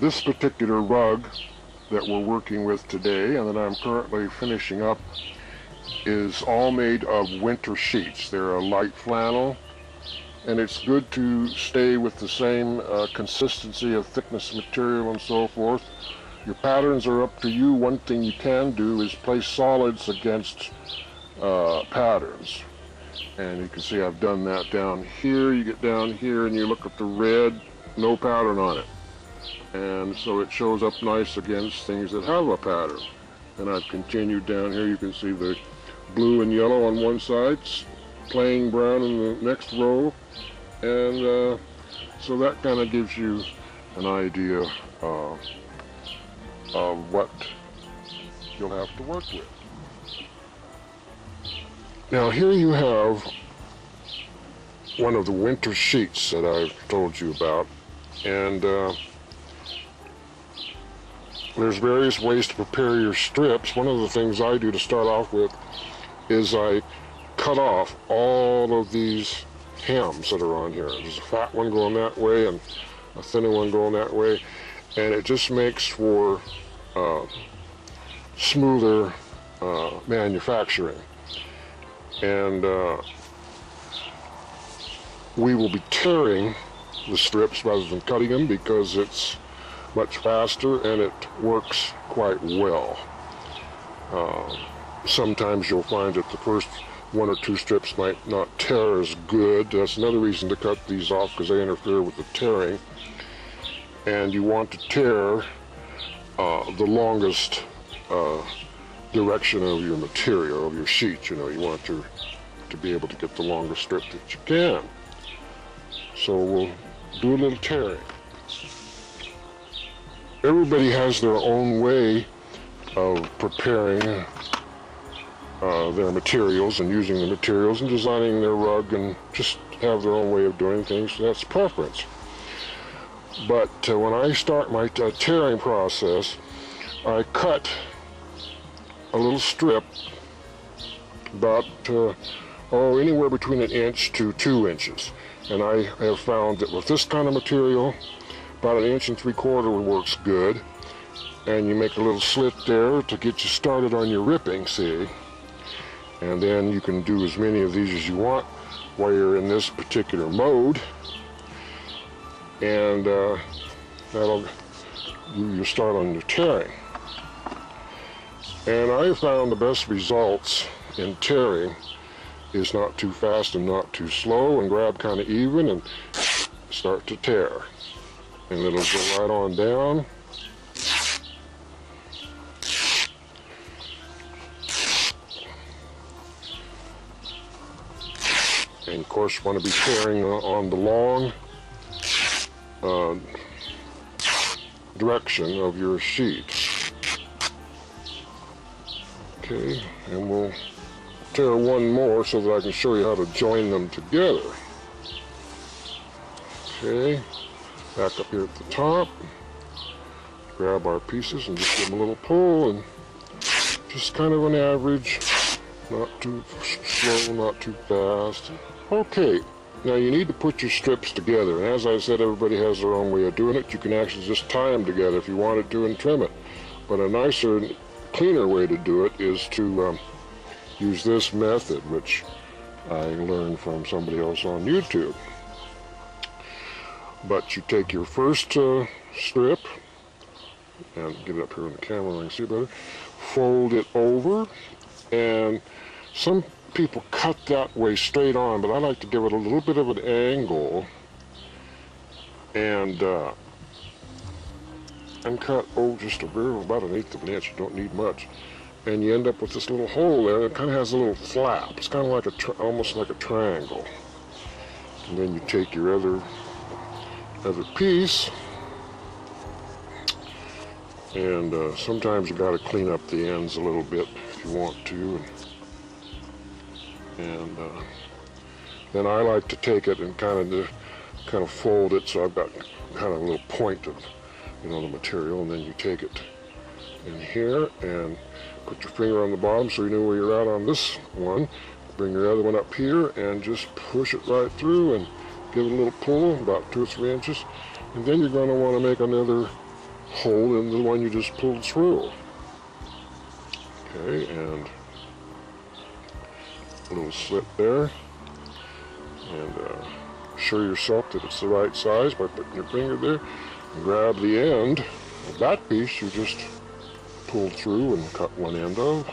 This particular rug that we're working with today and that I'm currently finishing up is all made of winter sheets. They're a light flannel, and it's good to stay with the same consistency of thickness of material and so forth. Your patterns are up to you. One thing you can do is place solids against patterns. And you can see I've done that down here. You get down here and you look at the red, no pattern on it. And so it shows up nice against things that have a pattern. And I've continued down here. You can see the blue and yellow on one side, plain brown in the next row. And so that kind of gives you an idea of what you'll have to work with. Now here you have one of the winter sheets that I've told you about, and there's various ways to prepare your strips. One of the things I do to start off with is I cut off all of these hems that are on here. There's a fat one going that way and a thinner one going that way, and it just makes for smoother manufacturing. And we will be tearing the strips rather than cutting them because it's much faster and it works quite well. Sometimes you'll find that the first one or two strips might not tear as good. That's another reason to cut these off, because they interfere with the tearing. And you want to tear the longest direction of your material, of your sheet. You know, you want to be able to get the longest strip that you can. So we'll do a little tearing. Everybody has their own way of preparing their materials and using the materials and designing their rug, and just have their own way of doing things. So that's preference. But when I start my tearing process, I cut a little strip about anywhere between 1 inch to 2 inches. And I have found that with this kind of material, about 1 3/4 works good. And you make a little slit there to get you started on your ripping, see? And then you can do as many of these as you want while you're in this particular mode. And that'll you start on your tearing. And I found the best results in tearing is not too fast and not too slow, and grab kind of even and start to tear. And it'll go right on down. And of course you want to be tearing on the long direction of your sheet. Okay, and we'll tear one more so that I can show you how to join them together. Okay, back up here at the top, grab our pieces and just give them a little pull, and just kind of an average, not too slow, not too fast. Okay, now you need to put your strips together, and as I said, everybody has their own way of doing it. You can actually just tie them together if you wanted to and trim it, but a nicer, cleaner way to do it is to use this method, which I learned from somebody else on YouTube. But you take your first strip, and get it up here in the camera so I can see better, fold it over, and some people cut that way straight on, but I like to give it a little bit of an angle, and cut just about 1/8 of an inch. You don't need much, and you end up with this little hole there. It kind of has a little flap. It's kind of like almost like a triangle. And then you take your other piece, and sometimes you got to clean up the ends a little bit if you want to. And then I like to take it and kind of fold it so I've got kind of a little point of the material, and then you take it in here and put your finger on the bottom so you know where you're at on this one. Bring your other one up here and just push it right through and give it a little pull, about 2 or 3 inches. And then you're going to want to make another hole in the one you just pulled through. Okay, and a little slit there, and assure yourself that it's the right size by putting your finger there, and grab the end of that piece you just pulled through and cut one end of,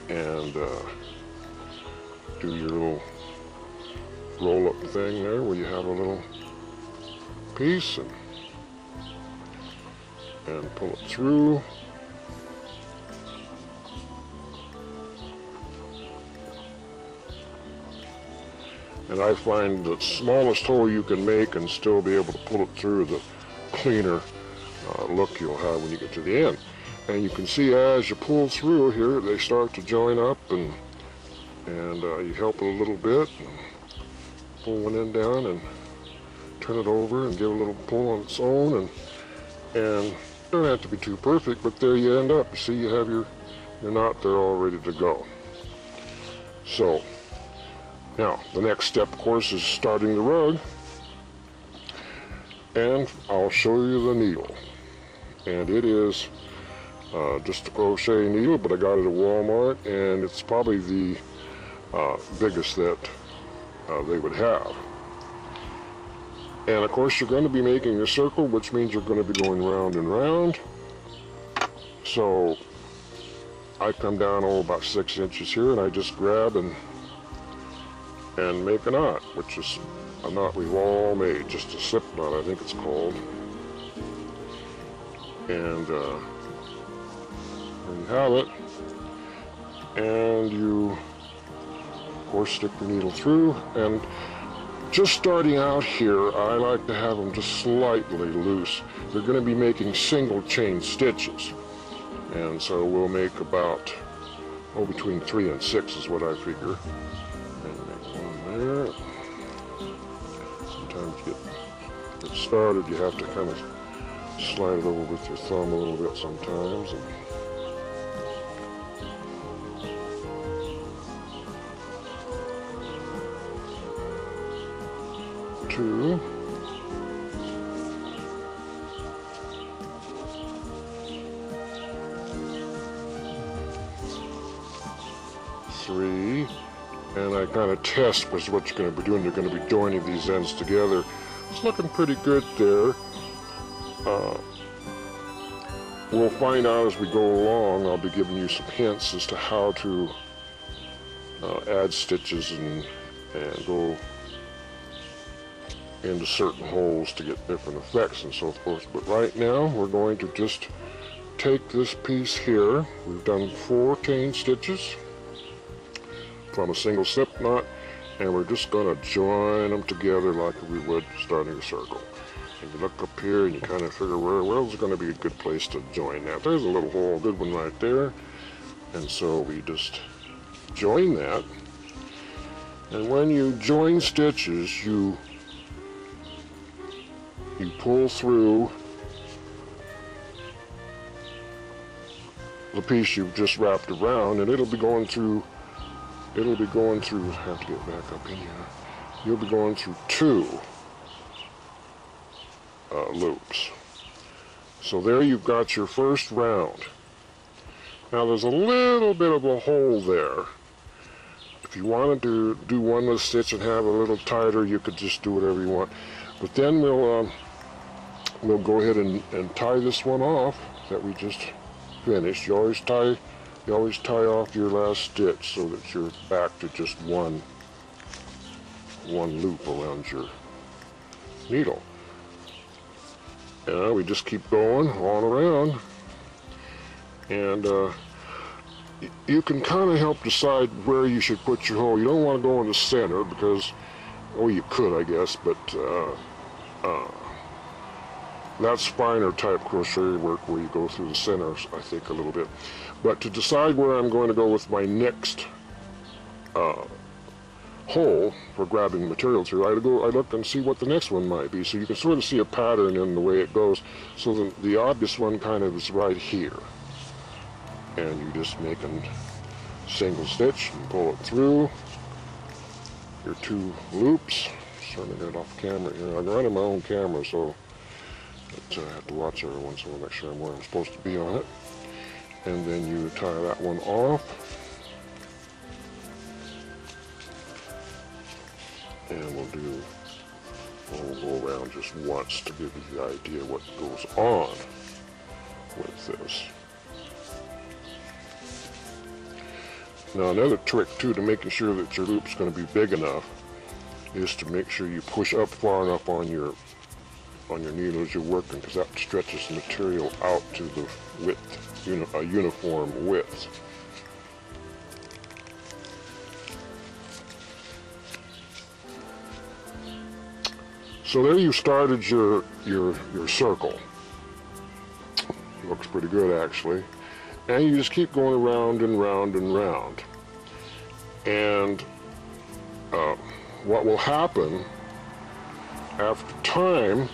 and do your little roll-up thing there where you have a little piece, and pull it through. And I find the smallest hole you can make and still be able to pull it through, the cleaner look you'll have when you get to the end. And you can see as you pull through here, they start to join up, and you help it a little bit, and pull one end down and turn it over and give a little pull on its own, and it don't have to be too perfect, but there you end up. You see, you have your knot there all ready to go. So now the next step, of course, is starting the rug, and I'll show you the needle. And it is just a crochet needle, but I got it at Walmart, and it's probably the biggest that they would have. And of course you're going to be making a circle, which means you're going to be going round and round. So I come down about 6 inches here, and I just grab and make a knot, which is a knot we've all made, just a slip knot I think it's called. And there you have it. And you of course stick your needle through, and just starting out here, I like to have them just slightly loose. They're going to be making single chain stitches, and so we'll make about, between 3 and 6 is what I figure. And make one there. Sometimes you get started, you have to kind of slide it over with your thumb a little bit sometimes. And 2, 3, and I kind of test what you're going to be doing. You're going to be joining these ends together. It's looking pretty good there. We'll find out as we go along. I'll be giving you some hints as to how to add stitches and go into certain holes to get different effects and so forth. But right now we're going to just take this piece here. We've done 4 chain stitches from a single slip knot, and we're just going to join them together like we would starting a circle. And you look up here and you kind of figure where's going to be a good place to join that. There's a little hole, a good one right there. And so we just join that. And when you join stitches, you pull through the piece you've just wrapped around, and it'll be going through, I have to get back up in here. You'll be going through 2 loops. So there you've got your first round. Now there's a little bit of a hole there. If you wanted to do one less stitch and have a little tighter, you could just do whatever you want. But then we'll go ahead and tie this one off that we just finished. You always tie off your last stitch so that you're back to just one loop around your needle. And we just keep going all around, and you can kind of help decide where you should put your hole. You don't want to go in the center because, well, you could, I guess, but that's finer type crochet work where you go through the center, I think, a little bit. But to decide where I'm going to go with my next hole for grabbing material through, I look and see what the next one might be. So you can sort of see a pattern in the way it goes. So the obvious one kind of is right here. And you just make a single stitch and pull it through your 2 loops. Trying to get off camera here. I'm running my own camera, so But I have to watch everyone, so I'll make sure I'm where I'm supposed to be on it. And then you tie that one off. And we'll go around just once to give you the idea what goes on with this. Now another trick too to making sure that your loop's going to be big enough is to make sure you push up far enough on your needle as you're working, because that stretches the material out to the width, a uniform width. So there you started your circle. Looks pretty good actually. And you just keep going around and round and round. And what will happen after time,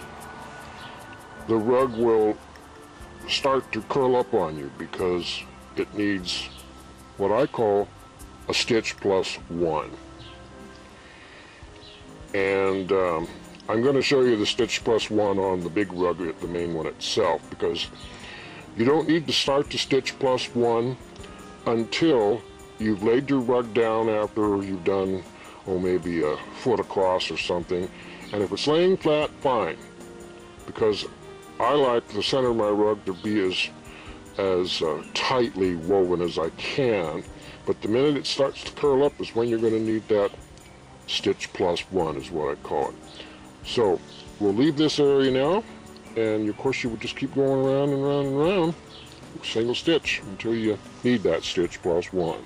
the rug will start to curl up on you because it needs what I call a stitch plus one. And I'm going to show you the stitch plus one on the big rug, the main one itself, because you don't need to start the stitch plus one until you've laid your rug down after you've done, maybe a foot across or something. And if it's laying flat, fine, because I like the center of my rug to be as tightly woven as I can. But the minute it starts to curl up is when you're going to need that stitch plus one, is what I call it. So we'll leave this area now. And of course you would just keep going around and round and round, single stitch, until you need that stitch plus one.